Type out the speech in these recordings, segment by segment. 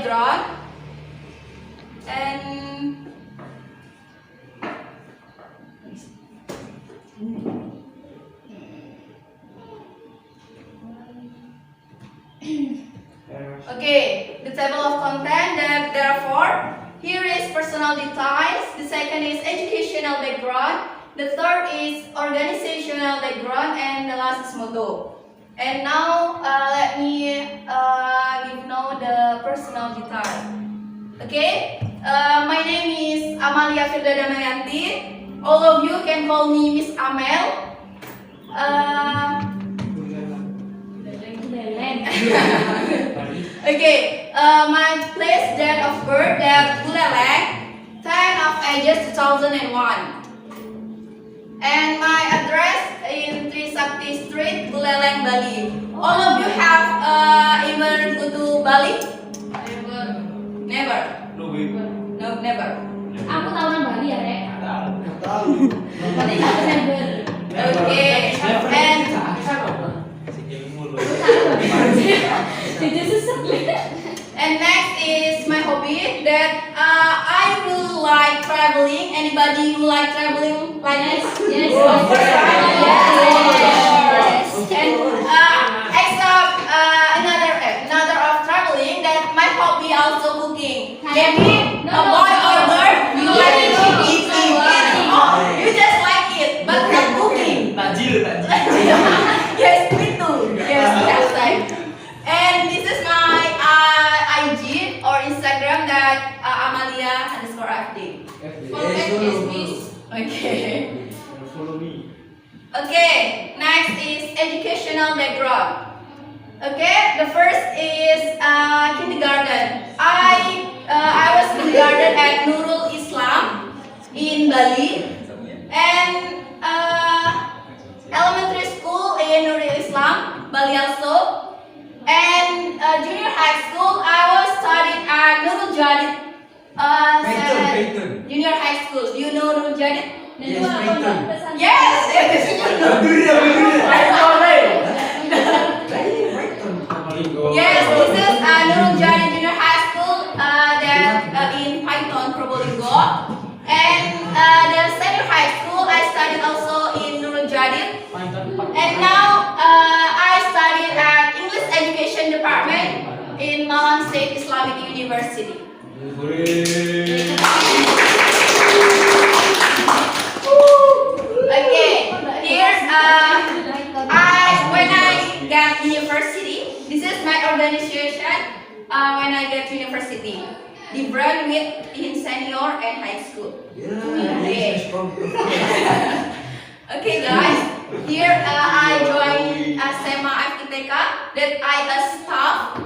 background. And okay, the table of content, that therefore, here is personal details, the second is educational background, the third is organizational background, and the last is motto. And now, let me give now the personal detail. Okay, my name is Amalia Firda Damayanti. All of you can call me Miss Amel. Okay, my place date of birth that Buleleng, 10 of August 2001. And my address in Trisakti Street, Buleleng, Bali. All of you have ever go to Bali? Never. No, never. Aku tahu orang Bali ya, Rek. tahu. Berarti satu never. Okay, and Jadi susah. and next is my hobby that I really like traveling. Anybody who like traveling like this? Yes. Of course, right? Yes. And except another of traveling, that my hobby also cooking. Maybe a boy or girl, you like eating. Oh, you just like it, but not cooking. Tajil. Yes, me too. Yes, that's right. And this is my IG or Instagram that Amalia_FD. Okay. Follow me. Okay, next is educational background. Okay, the first is kindergarten. I was kindergarten at Nurul Islam in Bali, and elementary school in Nurul Islam, Bali also. And junior high school, I was studying at Nurul Jadid. Payton. Junior high school. Do you know Nurul Jadid? Yes, Payton. Yes. Yes, this is Nurul Jadid Junior High School that in Python, Probolinggo. And the senior high school, I studied also in Nurul Jadid. And now I studied at English Education Department in Malang State Islamic University. Okay, here when I get university, this is my organization. When I get university, different with in senior and high school. Okay guys, here I joined SEMA FITK that I a staff,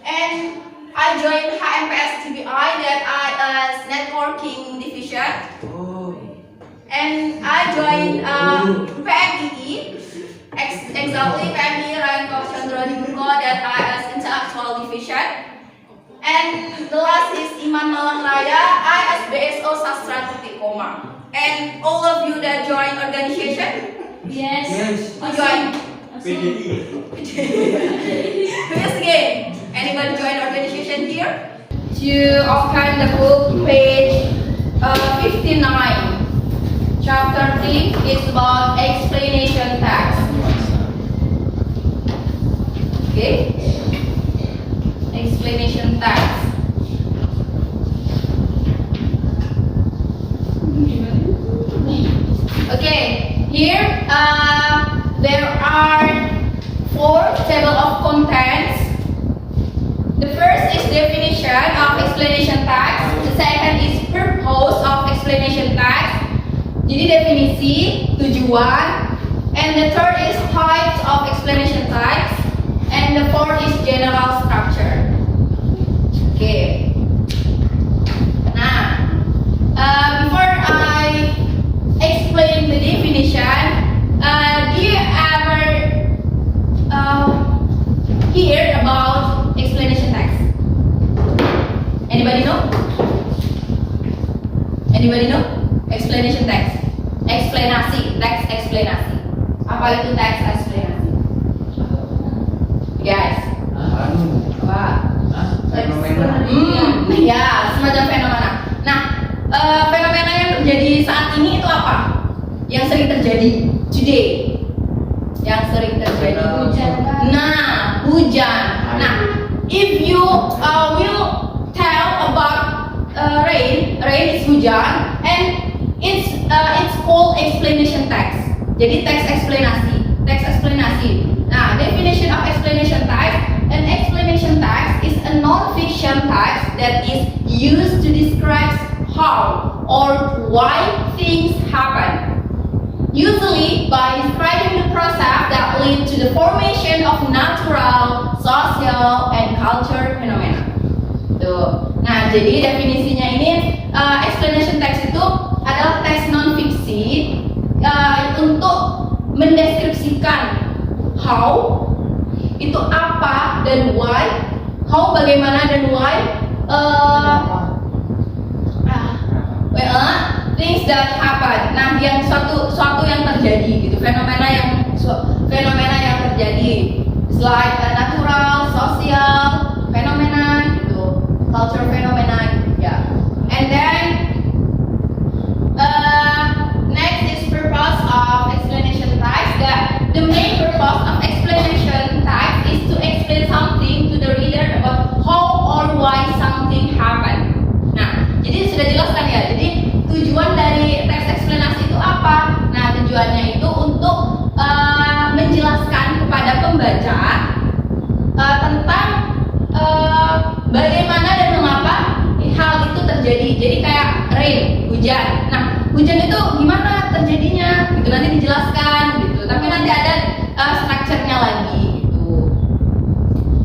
and I joined HMPS TBI that I as networking division, and I joined PMII, exactly PMII Rangko Chandra Dibuko that I as intellectual division, and the last is Iman Malang Raya, I as BSO Sastra Tikoma. And all of you that join organization, Yes. who join? PDI. Please again. Anybody join organization here? To open the book, page 59. Chapter 3 is about explanation text. Okay? Explanation text. Okay, here there are 4 table of contents. The first is definition of explanation text. The second is purpose of explanation text. Jadi definisi, tujuan. And the third is types of explanation text. And the fourth is general structure. Okay. Nah, before I explain the definition, do you ever hear about explanation text? Anybody know? Anybody know? Explanation text. Eksplanasi, teks eksplanasi. Apa itu teks eksplanasi? Guys. Apa? Ya, semacam fenomena. Nah, fenomena yang terjadi saat ini itu apa? Yang sering terjadi today. Yang sering terjadi Hujan. Nah, hujan. Nah, if you will tell about rain is hujan, and it's called explanation text. Jadi teks eksplanasi. Nah, definition of explanation text. An explanation text is a non-fiction text that is used to describe how or why things happen. Usually by describing the process that lead to the formation of natural, social, and culture phenomena. Tuh. Nah, jadi definisinya ini explanation text itu adalah teks non-fiksi untuk mendeskripsikan how itu apa dan why, how bagaimana dan why things that happen. Nah, yang suatu yang terjadi gitu, fenomena yang terjadi, like natural, social fenomena gitu, culture fenomena gitu, ya. And then next is purpose of explanation text. The main purpose of explanation text is to explain something to the reader about how or why something happened. Nah, jadi sudah jelaskan ya. Jadi tujuan dari teks eksplanasi itu apa? Nah, tujuannya itu untuk menjelaskan kepada pembaca tentang bagaimana dan mengapa hal itu terjadi. Jadi kayak rain, hujan. Nah, hujan itu gimana terjadinya? Gitu nanti dijelaskan gitu. Tapi nanti ada structure-nya lagi gitu.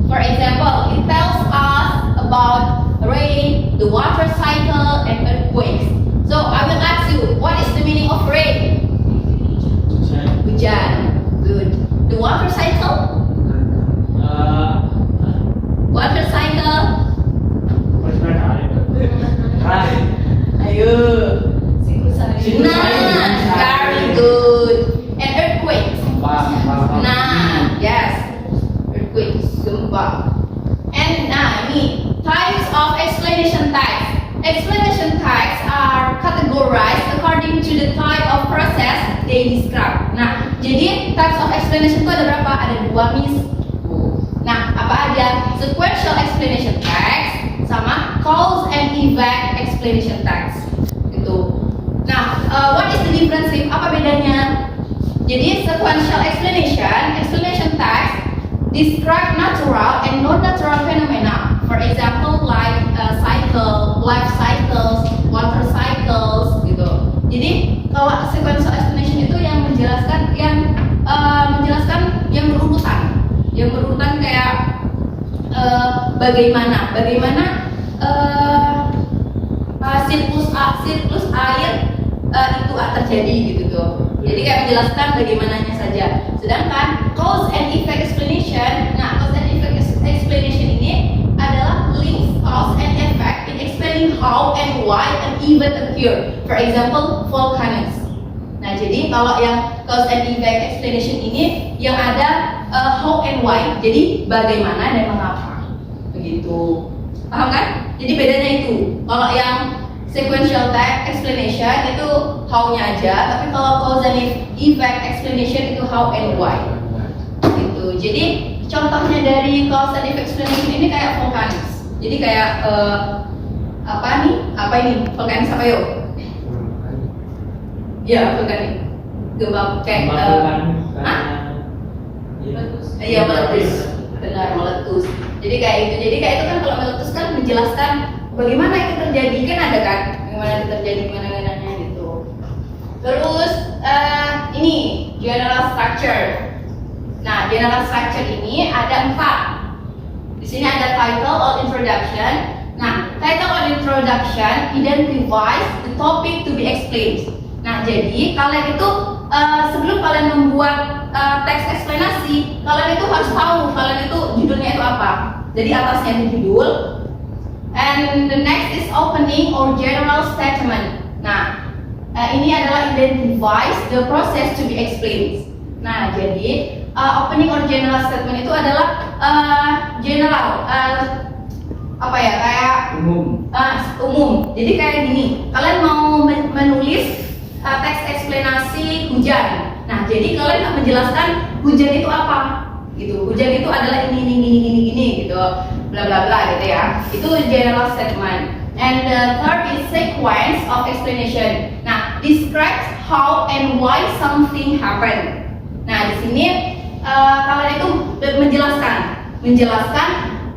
For example, it tells us about rain, the water cycle, and earthquakes. So I will ask you, what is the meaning of rain? Hujan. Good. The water cycle? Water cycle? Ayo. Nah, very good. And earthquakes? Nah, yes. Earthquakes, gempa. And nah, ini types of explanation text. Explanation texts are categorized according to the type of process they describe. Nah, jadi types of explanation itu ada berapa? Ada 2 mis. Nah, apa aja? Sequential explanation text sama cause and effect explanation text. Gitu. Nah, what is the difference? Apa bedanya? Jadi sequential explanation text describe natural and non-natural phenomena. For example, like life cycles, water cycles, gitu. Jadi kalau sequential explanation itu yang menjelaskan yang berurutan kayak bagaimana siklus air itu terjadi gitu tuh. Jadi kayak menjelaskan bagaimananya saja. Sedangkan cause and effect explanation, nah cause and effect explanation ini adalah links cause and effect in explaining how and why an event occur. For example, volcanoes. Nah, jadi kalau yang cause and effect explanation ini yang ada how and why. Jadi bagaimana dan mengapa. Begitu. Paham kan? Jadi bedanya itu. Kalau yang sequential text explanation itu how-nya aja, tapi kalau cause and effect explanation itu how and why. Gitu. Jadi contohnya dari cause and effect explanation ini kayak volcanoes. Jadi kayak apa ini? Volcanoes apa yuk? Ya, volcanoes. Gempa kayak iya meletus. Benar, meletus. Jadi kayak itu. Jadi kayak itu kan kalau meletus kan menjelaskan bagaimana itu terjadi, kan ada kan? Bagaimana itu terjadi, gimana gitu. Terus ini general structure. Nah, general structure ini ada 4. Di sini ada title or introduction. Nah, title or introduction identifies the topic to be explained. Nah, jadi kalian itu sebelum kalian membuat teks eksplanasi, kalian itu harus tahu kalian itu judulnya itu apa. Jadi atasnya itu judul. And the next is opening or general statement. Nah, ini adalah identifies the process to be explained. Nah, jadi opening or general statement itu adalah general, apa ya, kayak Umum. Jadi kayak gini, kalian mau menulis teks eksplanasi hujan. Nah, jadi kalian akan menjelaskan hujan itu apa, gitu. Hujan itu adalah ini, gitu, bla bla bla, gitu ya. Itu general statement. And the third is sequence of explanation. Nah, describes how and why something happen. Nah, di sini kalian itu menjelaskan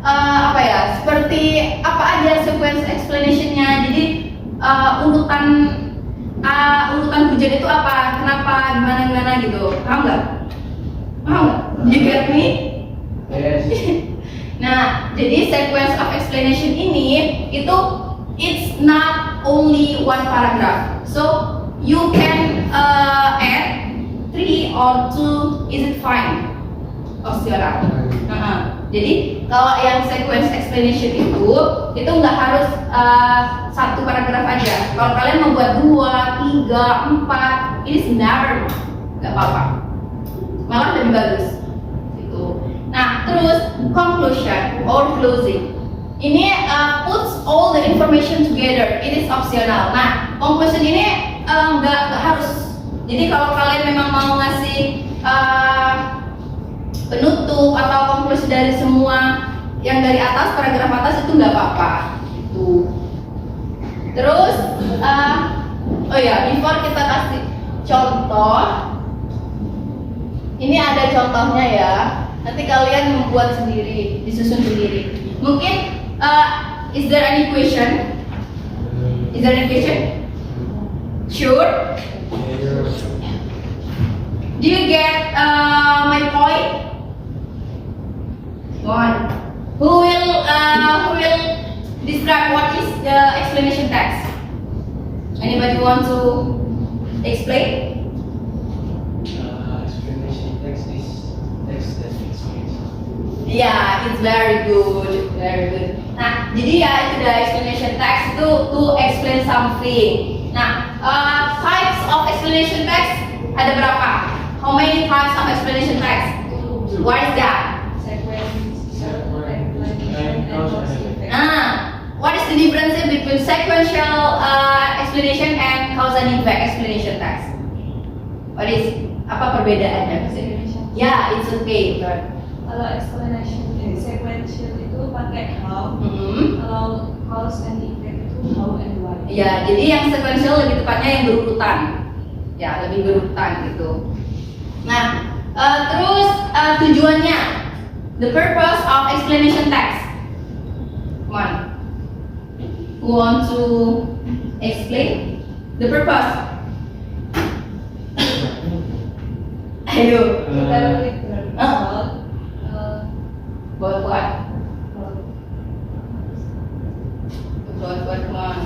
apa ya, seperti apa aja sequence explanationnya. Jadi urutan hujan itu apa, kenapa, gimana gitu. Paham nggak? You get me? Yes. Nah, jadi sequence of explanation ini itu it's not only one paragraph. So you can add 3 or 2, is it fine? Optional. Jadi kalau yang sequence explanation itu nggak harus satu paragraf aja. Kalau kalian membuat 2, 3, 4, it is never, nggak apa-apa. Malah lebih bagus. Gitu. Nah, terus conclusion or closing. Ini puts all the information together. It is optional. Nah, conclusion ini nggak harus. Jadi kalau kalian memang mau ngasih penutup atau konklusi dari semua yang dari atas, paragraf atas, itu nggak apa-apa. Gitu. Terus, oh ya, before kita kasih contoh, ini ada contohnya ya. Nanti kalian membuat sendiri, disusun sendiri. Mungkin, is there any question? Is there any question? Sure? Do you get my point? One. Who will describe what is the explanation text? Anybody want to explain? Explanation text is text that explains. Yeah, it's very good, very good. Nah, jadi ya itu the explanation text itu to explain something. Nah, types of explanation text ada berapa? How many types of explanation text? What is that? What is the difference between sequential explanation and cause and effect explanation text? What is, apa perbedaannya? Ya, it's okay. Kalau explanation sequential itu pakai how, kalau cause and effect itu how and why. Ya, jadi yang sequential lebih tepatnya yang berurutan. Ya, lebih berurutan gitu. Nah, terus tujuannya, the purpose of explanation text. Come on. Who want to explain the purpose? Ayo. Kita read about Buat come on.